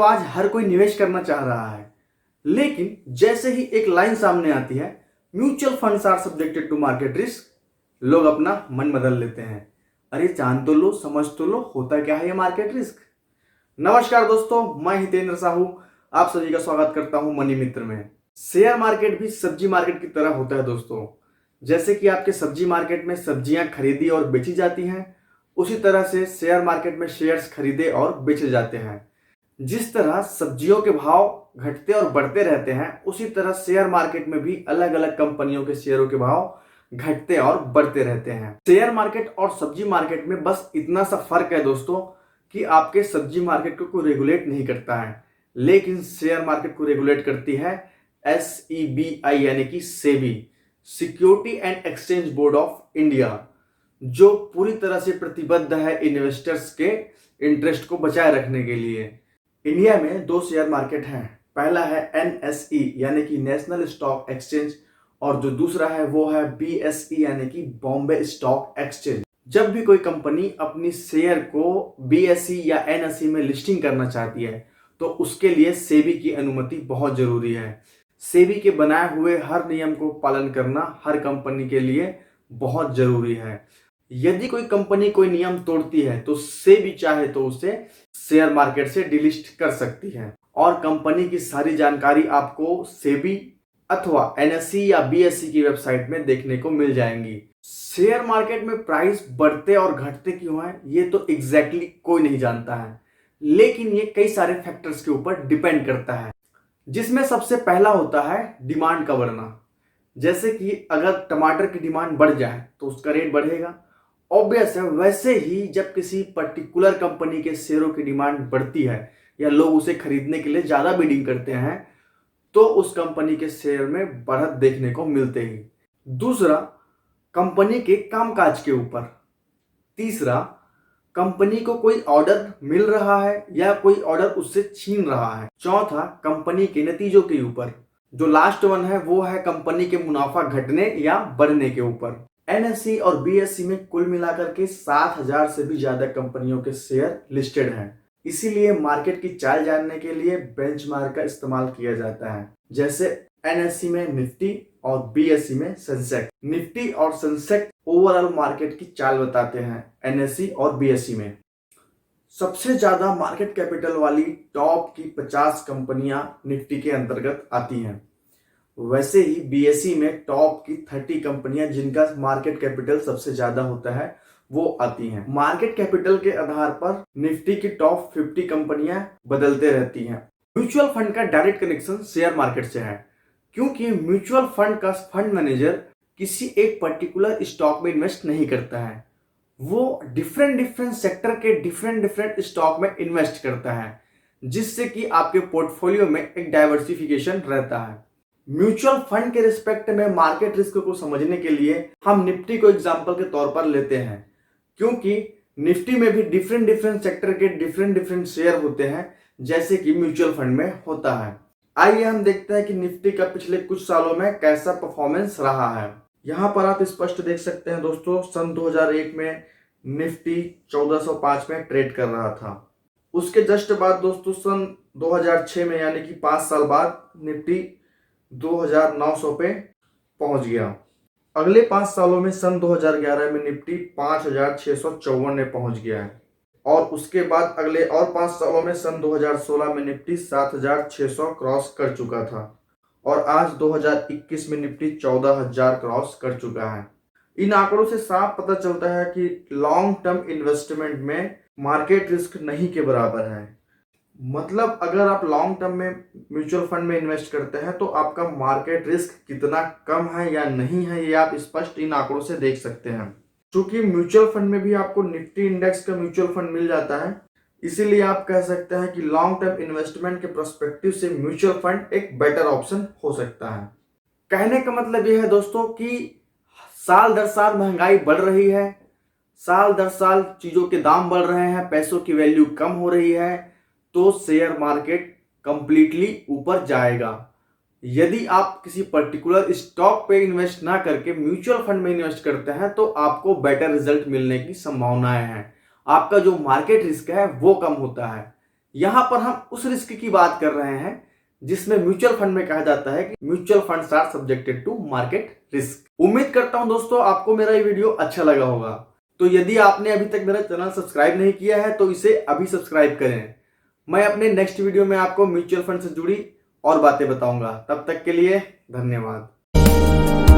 दोस्तों आज हर कोई निवेश करना चाह रहा है, लेकिन जैसे ही एक लाइन सामने आती है, mutual funds are subjected to market risk, लोग अपना मन बदल लेते हैं। अरे जान तो लो, समझ तो लो, होता क्या है ये मार्केट रिस्क। नमस्कार दोस्तों, मैं हितेंद्र साहू आप सभी का स्वागत करता हूं मनी मित्र में। शेयर मार्केट भी सब्जी मार्केट की तरह होता है दोस्तों। जैसे कि आपके सब्जी मार्केट में सब्जियां खरीदी और बेची जाती हैं, उसी तरह से शेयर मार्केट में शेयर्स खरीदे और बेचे जाते हैं। जिस तरह सब्जियों के भाव घटते और बढ़ते रहते हैं, उसी तरह शेयर मार्केट में भी अलग अलग कंपनियों के शेयरों के भाव घटते और बढ़ते रहते हैं। शेयर मार्केट और सब्जी मार्केट में बस इतना सा फर्क है दोस्तों कि आपके सब्जी मार्केट को कोई रेगुलेट नहीं करता है, लेकिन शेयर मार्केट को रेगुलेट करती है SEBI यानी कि SEBI, security and exchange board of India, जो पूरी तरह से प्रतिबद्ध है इन्वेस्टर्स के इंटरेस्ट को बचाए रखने के लिए। इंडिया में दो शेयर मार्केट हैं। पहला है NSE यानी कि नेशनल स्टॉक एक्सचेंज, और जो दूसरा है वो है BSE यानी कि बॉम्बे स्टॉक एक्सचेंज। जब भी कोई कंपनी अपनी शेयर को BSE या NSE में लिस्टिंग करना चाहती है, तो उसके लिए सेबी की अनुमति बहुत जरूरी है। सेबी के बनाए हुए हर नियम को पालन करना हर कंपनी के लिए बहुत जरूरी है। यदि कोई कंपनी कोई नियम तोड़ती है तो सेबी चाहे तो उसे शेयर मार्केट से डिलिस्ट कर सकती है, और कंपनी की सारी जानकारी आपको सेबी अथवा NSE या BSE की वेबसाइट में देखने को मिल जाएंगी। शेयर मार्केट में प्राइस बढ़ते और घटते क्यों है, ये तो एग्जैक्टली कोई नहीं जानता है, लेकिन ये कई सारे फैक्टर्स के ऊपर डिपेंड करता है, जिसमें सबसे पहला होता है डिमांड का बढ़ना। जैसे कि अगर टमाटर की डिमांड बढ़ जाए तो उसका रेट बढ़ेगा, ऑब्वियस है। वैसे ही जब किसी पर्टिकुलर कंपनी के शेयरों की डिमांड बढ़ती है या लोग उसे खरीदने के लिए ज्यादा बिडिंग करते हैं, तो उस कंपनी के शेयर में बढ़त देखने को मिलते ही। दूसरा, कंपनी के कामकाज के ऊपर। तीसरा, कंपनी को कोई ऑर्डर मिल रहा है या कोई ऑर्डर उससे छीन रहा है। चौथा, कंपनी के नतीजों के ऊपर। जो लास्ट वन है वो है कंपनी के मुनाफा घटने या बढ़ने के ऊपर। NSE और BSE में कुल मिलाकर के 7,000 से भी ज्यादा कंपनियों के शेयर लिस्टेड हैं। इसीलिए मार्केट की चाल जानने के लिए बेंचमार्क का इस्तेमाल किया जाता है। जैसे NSE में निफ्टी और BSE में सेंसेक्स। निफ्टी और सेंसेक्स ओवरऑल मार्केट की चाल बताते हैं NSE और BSE में। सबसे ज्यादा मार्केट कैपिटल वाली टॉप की 50 कंपनियां निफ्टी के अंतर्गत आती हैं। वैसे ही BSE में टॉप की 30 कंपनियां जिनका मार्केट कैपिटल सबसे ज्यादा होता है वो आती हैं। मार्केट कैपिटल के आधार पर निफ्टी की टॉप 50 कंपनियां बदलते रहती हैं। म्यूचुअल फंड का डायरेक्ट कनेक्शन शेयर मार्केट से है, क्योंकि म्यूचुअल फंड का फंड मैनेजर किसी एक पर्टिकुलर स्टॉक में इन्वेस्ट नहीं करता है, वो डिफरेंट सेक्टर के डिफरेंट स्टॉक में इन्वेस्ट करता है, जिससे कि आपके पोर्टफोलियो में एक डाइवर्सिफिकेशन रहता है। म्यूचुअल फंड के रिस्पेक्ट में मार्केट रिस्क को समझने के लिए हम निफ्टी को एग्जांपल के तौर पर लेते हैं, क्योंकि निफ्टी में भी डिफरेंट सेक्टर के डिफरेंट शेयर होते हैं, जैसे कि म्यूचुअल फंड में होता है। आइए हम देखते हैं कि निफ्टी का पिछले कुछ सालों में कैसा परफॉर्मेंस रहा है। यहाँ पर आप स्पष्ट देख सकते हैं दोस्तों, सन 2001 में निफ्टी 1405 में ट्रेड कर रहा था। उसके जस्ट बाद दोस्तों सन 2006 में यानी कि 5 साल बाद निफ्टी 2,900 पे पहुंच गया। अगले 5 सालों में सन 2011 में निफ्टी 5,654 में पहुंच गया है, और उसके बाद अगले और 5 सालों में सन 2016 में निफ्टी 7,600 क्रॉस कर चुका था, और आज 2021 में निफ्टी 14,000 क्रॉस कर चुका है। इन आंकड़ों से साफ पता चलता है कि लॉन्ग टर्म इन्वेस्टमेंट में मार्केट रिस्क नहीं के बराबर है। मतलब अगर आप लॉन्ग टर्म में म्यूचुअल फंड में इन्वेस्ट करते हैं तो आपका मार्केट रिस्क कितना कम है या नहीं है, ये आप स्पष्ट इन आंकड़ों से देख सकते हैं। क्योंकि म्यूचुअल फंड में भी आपको निफ्टी इंडेक्स का म्यूचुअल फंड मिल जाता है, इसीलिए आप कह सकते हैं कि लॉन्ग टर्म इन्वेस्टमेंट के पर्सपेक्टिव से म्यूचुअल फंड एक बेटर ऑप्शन हो सकता है। कहने का मतलब यह है दोस्तों कि साल दर साल महंगाई बढ़ रही है, साल दर साल चीजों के दाम बढ़ रहे हैं, पैसों की वैल्यू कम हो रही है, तो शेयर मार्केट कंप्लीटली ऊपर जाएगा। यदि आप किसी पर्टिकुलर स्टॉक पे इन्वेस्ट ना करके म्यूचुअल फंड में इन्वेस्ट करते हैं तो आपको बेटर रिजल्ट मिलने की संभावनाएं हैं। आपका जो मार्केट रिस्क है वो कम होता है। यहाँ पर हम उस रिस्क की बात कर रहे हैं जिसमें म्यूचुअल फंड में कहा जाता है कि mutual funds are subjected to market risk. उम्मीद करता हूं दोस्तों आपको मेरा ये वीडियो अच्छा लगा होगा। तो यदि आपने अभी तक मेरा चैनल सब्सक्राइब नहीं किया है तो इसे अभी सब्सक्राइब करें। मैं अपने नेक्स्ट वीडियो में आपको म्यूचुअल फंड से जुड़ी और बातें बताऊंगा। तब तक के लिए धन्यवाद।